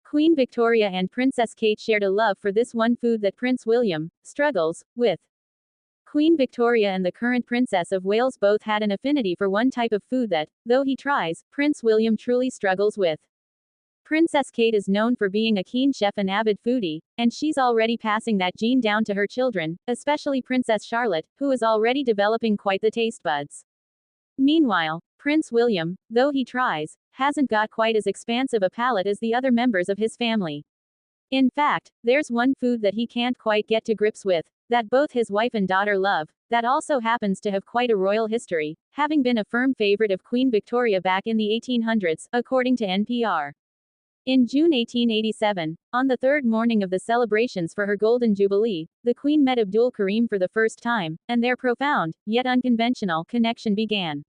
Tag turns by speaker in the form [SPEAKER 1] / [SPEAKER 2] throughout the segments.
[SPEAKER 1] Queen Victoria and Princess Kate shared a love for this one food that Prince William struggles with. Queen Victoria and the current Princess of Wales both had an affinity for one type of food that, though he tries, Prince William truly struggles with. Princess Kate is known for being a keen chef and avid foodie, and she's already passing that gene down to her children, especially Princess Charlotte, who is already developing quite the taste buds. Meanwhile, Prince William, though he tries, hasn't got quite as expansive a palate as the other members of his family. In fact, there's one food that he can't quite get to grips with, that both his wife and daughter love, that also happens to have quite a royal history, having been a firm favorite of Queen Victoria back in the 1800s, according to NPR. In June 1887, on the third morning of the celebrations for her Golden Jubilee, the Queen met Abdul Karim for the first time, and their profound, yet unconventional, connection began.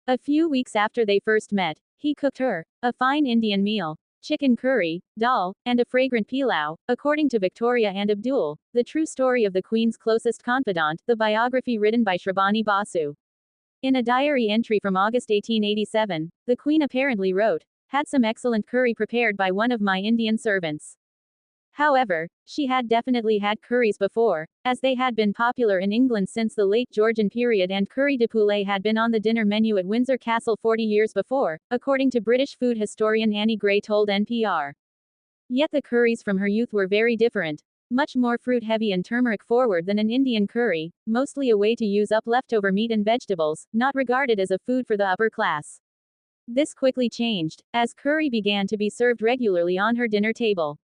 [SPEAKER 1] A few weeks after they first met, he cooked her a fine Indian meal, chicken curry, dal, and a fragrant pilau, according to Victoria and Abdul, the true story of the Queen's closest confidant, the biography written by Shrabani Basu. In a diary entry from August 1887, the Queen apparently wrote, "Had some excellent curry prepared by one of my Indian servants." However, she had definitely had curries before, as they had been popular in England since the late Georgian period, and curry de poulet had been on the dinner menu at Windsor Castle 40 years before, according to British food historian Annie Gray told NPR. Yet the curries from her youth were very different, much more fruit-heavy and turmeric-forward than an Indian curry, mostly a way to use up leftover meat and vegetables, not regarded as a food for the upper class. This quickly changed, as curry began to be served regularly on her dinner table.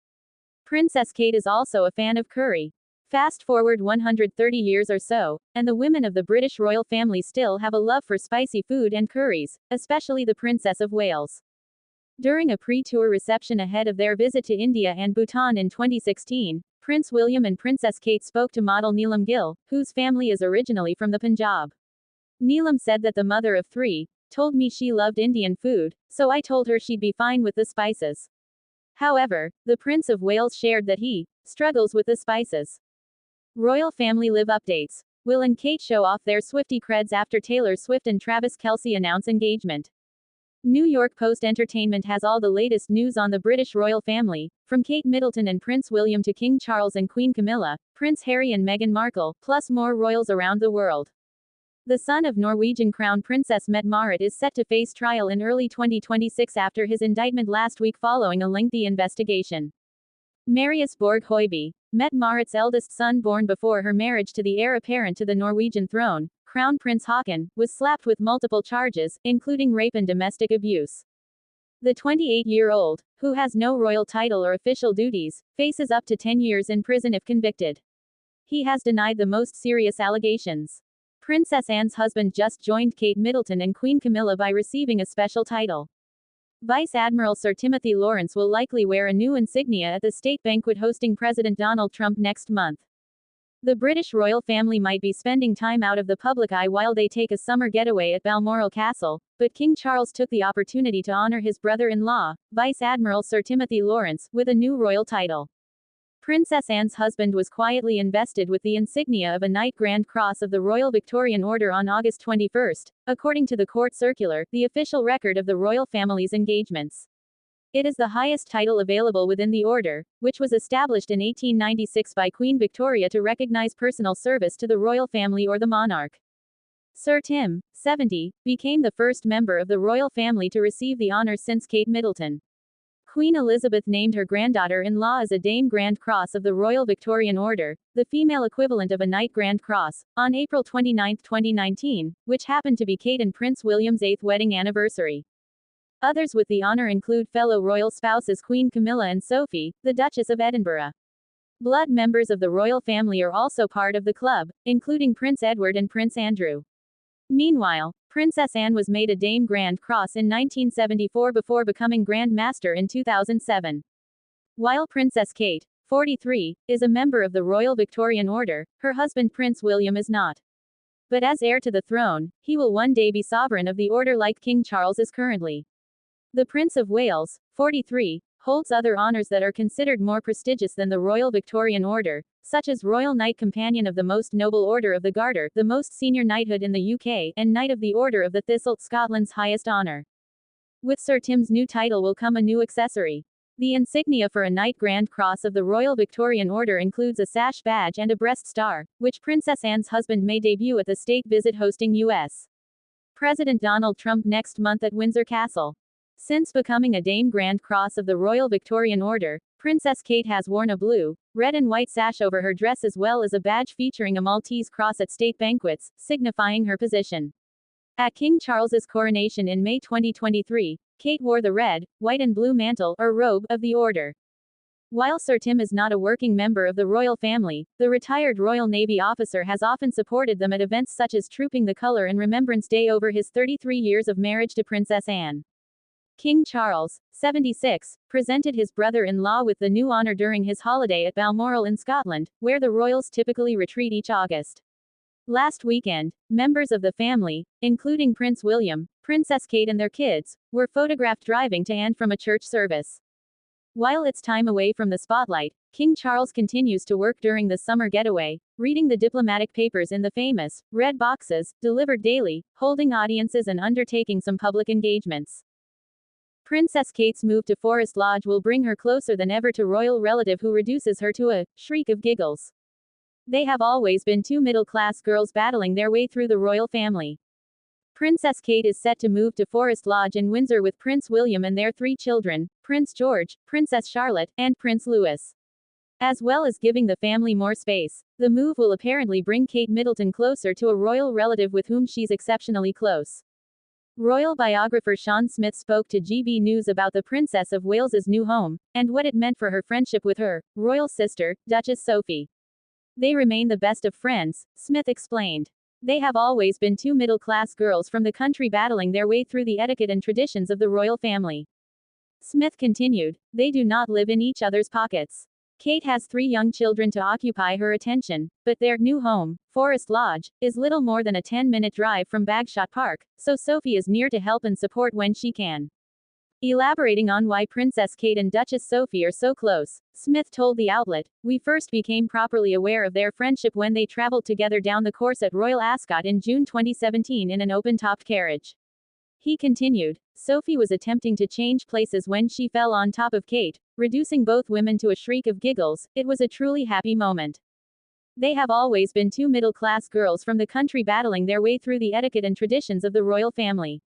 [SPEAKER 1] Princess Kate is also a fan of curry. Fast forward 130 years or so, and the women of the British royal family still have a love for spicy food and curries, especially the Princess of Wales. During a pre-tour reception ahead of their visit to India and Bhutan in 2016, Prince William and Princess Kate spoke to model Neelam Gill, whose family is originally from the Punjab. Neelam said that the mother of three told me she loved Indian food, so I told her she'd be fine with the spices. However, the Prince of Wales shared that he struggles with the spices. Royal family live updates. Will and Kate show off their Swiftie creds after Taylor Swift and Travis Kelce announce engagement. New York Post Entertainment has all the latest news on the British royal family, from Kate Middleton and Prince William to King Charles and Queen Camilla, Prince Harry and Meghan Markle, plus more royals around the world. The son of Norwegian Crown Princess Mette-Marit is set to face trial in early 2026 after his indictment last week following a lengthy investigation. Marius Borg Høiby, Mette-Marit's eldest son born before her marriage to the heir apparent to the Norwegian throne, Crown Prince Haakon, was slapped with multiple charges, including rape and domestic abuse. The 28-year-old, who has no royal title or official duties, faces up to 10 years in prison if convicted. He has denied the most serious allegations. Princess Anne's husband just joined Kate Middleton and Queen Camilla by receiving a special title. Vice Admiral Sir Timothy Lawrence will likely wear a new insignia at the state banquet hosting President Donald Trump next month. The British royal family might be spending time out of the public eye while they take a summer getaway at Balmoral Castle, but King Charles took the opportunity to honor his brother-in-law, Vice Admiral Sir Timothy Lawrence, with a new royal title. Princess Anne's husband was quietly invested with the insignia of a Knight Grand Cross of the Royal Victorian Order on August 21, according to the court circular, the official record of the royal family's engagements. It is the highest title available within the order, which was established in 1896 by Queen Victoria to recognize personal service to the royal family or the monarch. Sir Tim, 70, became the first member of the royal family to receive the honor since Kate Middleton. Queen Elizabeth named her granddaughter-in-law as a Dame Grand Cross of the Royal Victorian Order, the female equivalent of a Knight Grand Cross, on April 29, 2019, which happened to be Kate and Prince William's 8th wedding anniversary. Others with the honor include fellow royal spouses Queen Camilla and Sophie, the Duchess of Edinburgh. Blood members of the royal family are also part of the club, including Prince Edward and Prince Andrew. Meanwhile, Princess Anne was made a Dame Grand Cross in 1974 before becoming Grand Master in 2007. While Princess Kate, 43, is a member of the Royal Victorian Order, her husband Prince William is not. But as heir to the throne, he will one day be sovereign of the order like King Charles is currently. The Prince of Wales, 43, holds other honors that are considered more prestigious than the Royal Victorian Order, such as Royal Knight Companion of the Most Noble Order of the Garter, the most senior knighthood in the UK, and Knight of the Order of the Thistle, Scotland's highest honor. With Sir Tim's new title will come a new accessory. The insignia for a Knight Grand Cross of the Royal Victorian Order includes a sash badge and a breast star, which Princess Anne's husband may debut at the state visit hosting U.S. President Donald Trump next month at Windsor Castle. Since becoming a Dame Grand Cross of the Royal Victorian Order, Princess Kate has worn a blue, red and white sash over her dress as well as a badge featuring a Maltese cross at state banquets, signifying her position. At King Charles's coronation in May 2023, Kate wore the red, white and blue mantle, or robe, of the order. While Sir Tim is not a working member of the royal family, the retired Royal Navy officer has often supported them at events such as Trooping the Colour and Remembrance Day over his 33 years of marriage to Princess Anne. King Charles, 76, presented his brother-in-law with the new honour during his holiday at Balmoral in Scotland, where the royals typically retreat each August. Last weekend, members of the family, including Prince William, Princess Kate and their kids, were photographed driving to and from a church service. While it's time away from the spotlight, King Charles continues to work during the summer getaway, reading the diplomatic papers in the famous red boxes, delivered daily, holding audiences and undertaking some public engagements. Princess Kate's move to Forest Lodge will bring her closer than ever to royal relative who reduces her to a shriek of giggles. They have always been two middle-class girls battling their way through the royal family. Princess Kate is set to move to Forest Lodge in Windsor with Prince William and their 3 children, Prince George, Princess Charlotte, and Prince Louis. As well as giving the family more space, the move will apparently bring Kate Middleton closer to a royal relative with whom she's exceptionally close. Royal biographer Sean Smith spoke to GB News about the Princess of Wales's new home, and what it meant for her friendship with her royal sister, Duchess Sophie. They remain the best of friends, Smith explained. They have always been two middle-class girls from the country battling their way through the etiquette and traditions of the royal family. Smith continued, they do not live in each other's pockets. Kate has 3 young children to occupy her attention, but their new home, Forest Lodge, is little more than a 10-minute drive from Bagshot Park, so Sophie is near to help and support when she can. Elaborating on why Princess Kate and Duchess Sophie are so close, Smith told the outlet, we first became properly aware of their friendship when they traveled together down the course at Royal Ascot in June 2017 in an open-topped carriage. He continued, Sophie was attempting to change places when she fell on top of Kate, reducing both women to a shriek of giggles. It was a truly happy moment. They have always been two middle-class girls from the country battling their way through the etiquette and traditions of the royal family.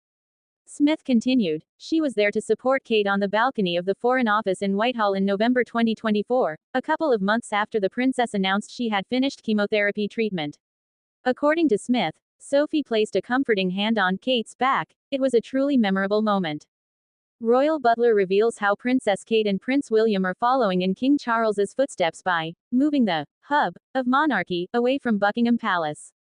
[SPEAKER 1] Smith continued, she was there to support Kate on the balcony of the Foreign Office in Whitehall in November 2024, a couple of months after the princess announced she had finished chemotherapy treatment. According to Smith, Sophie placed a comforting hand on Kate's back. It was a truly memorable moment. Royal butler reveals how Princess Kate and Prince William are following in King Charles's footsteps by moving the hub of monarchy away from Buckingham Palace.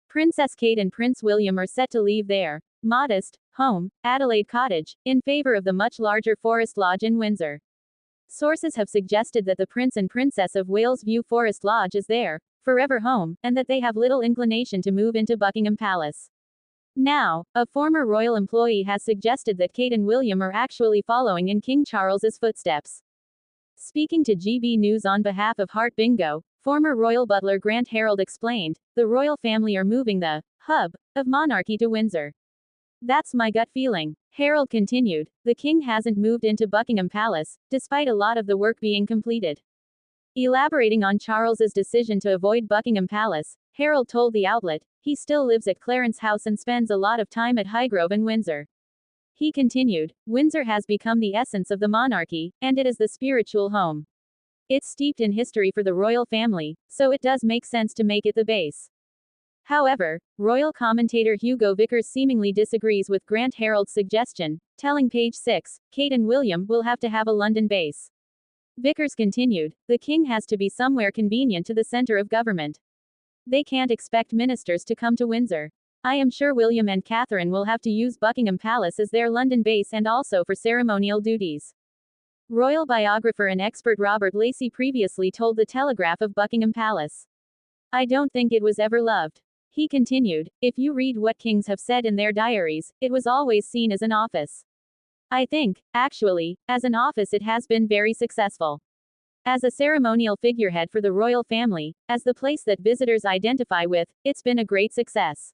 [SPEAKER 1] Princess Kate and Prince William are set to leave their modest home, Adelaide Cottage, in favor of the much larger Forest Lodge in Windsor. Sources have suggested that the Prince and Princess of Wales view Forest Lodge as their forever home, and that they have little inclination to move into Buckingham Palace. Now, a former royal employee has suggested that Kate and William are actually following in King Charles's footsteps. Speaking to GB News on behalf of Heart Bingo, former royal butler Grant Harold explained, the royal family are moving the hub of monarchy to Windsor. That's my gut feeling. Harold continued, the king hasn't moved into Buckingham Palace, despite a lot of the work being completed. Elaborating on Charles's decision to avoid Buckingham Palace, Harold told the outlet, he still lives at Clarence House and spends a lot of time at Highgrove and Windsor. He continued, Windsor has become the essence of the monarchy, and it is the spiritual home. It's steeped in history for the royal family, so it does make sense to make it the base. However, royal commentator Hugo Vickers seemingly disagrees with Grant Harold's suggestion, telling Page 6, Kate and William will have to have a London base. Vickers continued, the king has to be somewhere convenient to the center of government. They can't expect ministers to come to Windsor. I am sure William and Catherine will have to use Buckingham Palace as their London base and also for ceremonial duties. Royal biographer and expert Robert Lacey previously told The Telegraph of Buckingham Palace. I don't think it was ever loved. He continued, if you read what kings have said in their diaries, it was always seen as an office. I think, actually, as an office it has been very successful. As a ceremonial figurehead for the royal family, as the place that visitors identify with, it's been a great success.